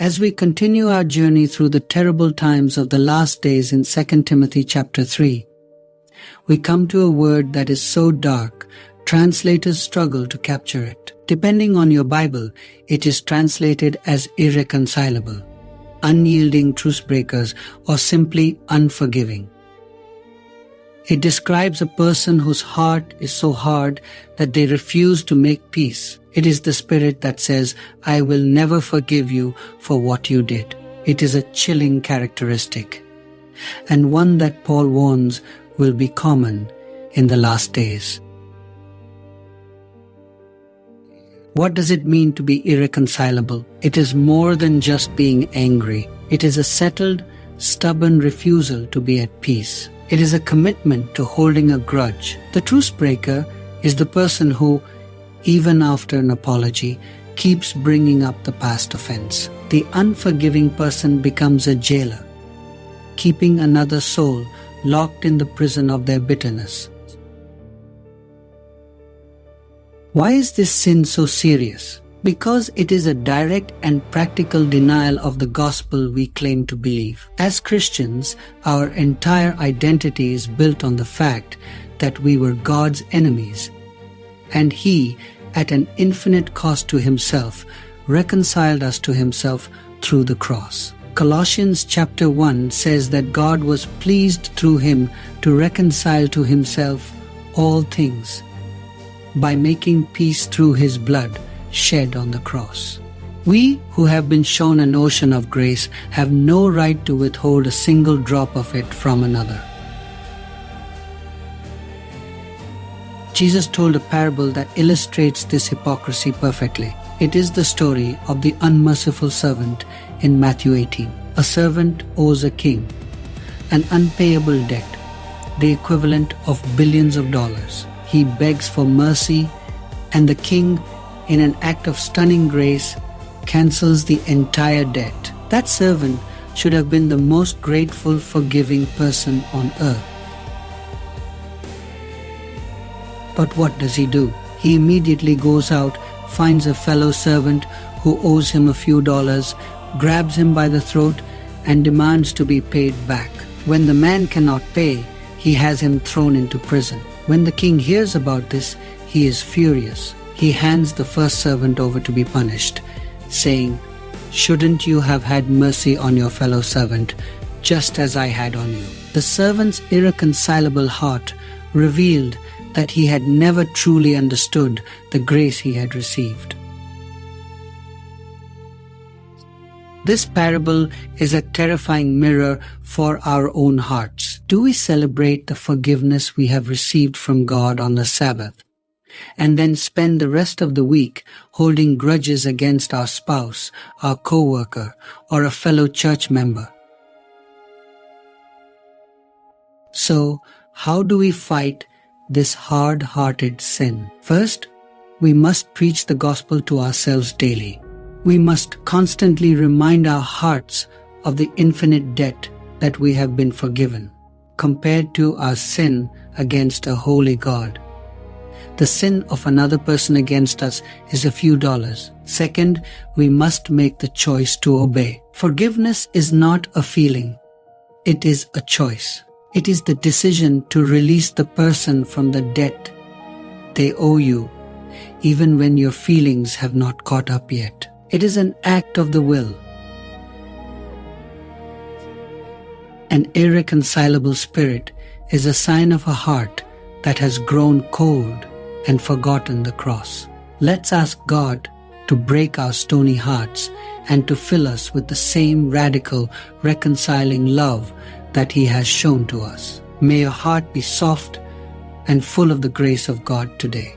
As we continue our journey through the terrible times of the last days in 2 Timothy chapter 3, we come to a word that is so dark, translators struggle to capture it. Depending on your Bible, it is translated as irreconcilable, unyielding trucebreakers, or simply unforgiving. It describes a person whose heart is so hard that they refuse to make peace. It is the spirit that says, "I will never forgive you for what you did." It is a chilling characteristic, and one that Paul warns will be common in the last days. What does it mean to be irreconcilable? It is more than just being angry. It is a settled, stubborn refusal to be at peace. It is a commitment to holding a grudge. The trucebreaker is the person who, even after an apology, keeps bringing up the past offense. The unforgiving person becomes a jailer, keeping another soul locked in the prison of their bitterness. Why is this sin so serious? Because it is a direct and practical denial of the gospel we claim to believe. As Christians, our entire identity is built on the fact that we were God's enemies, and He, at an infinite cost to Himself, reconciled us to Himself through the cross. Colossians chapter 1 says that God was pleased through Him to reconcile to Himself all things by making peace through His blood shed on the cross. We who have been shown an ocean of grace have no right to withhold a single drop of it from another. Jesus told a parable that illustrates this hypocrisy perfectly. It is the story of the unmerciful servant in Matthew 18. A servant owes a king an unpayable debt, the equivalent of billions of dollars. He begs for mercy, and the king, in an act of stunning grace, cancels the entire debt. That servant should have been the most grateful, forgiving person on earth. But what does he do? He immediately goes out, finds a fellow servant who owes him a few dollars, grabs him by the throat, and demands to be paid back. When the man cannot pay, he has him thrown into prison. When the king hears about this, he is furious. He hands the first servant over to be punished, saying, "Shouldn't you have had mercy on your fellow servant, just as I had on you?" The servant's irreconcilable heart revealed that he had never truly understood the grace he had received. This parable is a terrifying mirror for our own hearts. Do we celebrate the forgiveness we have received from God on the Sabbath, and then spend the rest of the week holding grudges against our spouse, our co-worker, or a fellow church member? So, how do we fight this hard-hearted sin? First, we must preach the gospel to ourselves daily. We must constantly remind our hearts of the infinite debt that we have been forgiven, compared to our sin against a holy God. The sin of another person against us is a few dollars. Second, we must make the choice to obey. Forgiveness is not a feeling. It is a choice. It is the decision to release the person from the debt they owe you, even when your feelings have not caught up yet. It is an act of the will. An irreconcilable spirit is a sign of a heart that has grown cold and forgotten the cross. Let's ask God to break our stony hearts and to fill us with the same radical, reconciling love that He has shown to us. May your heart be soft and full of the grace of God today.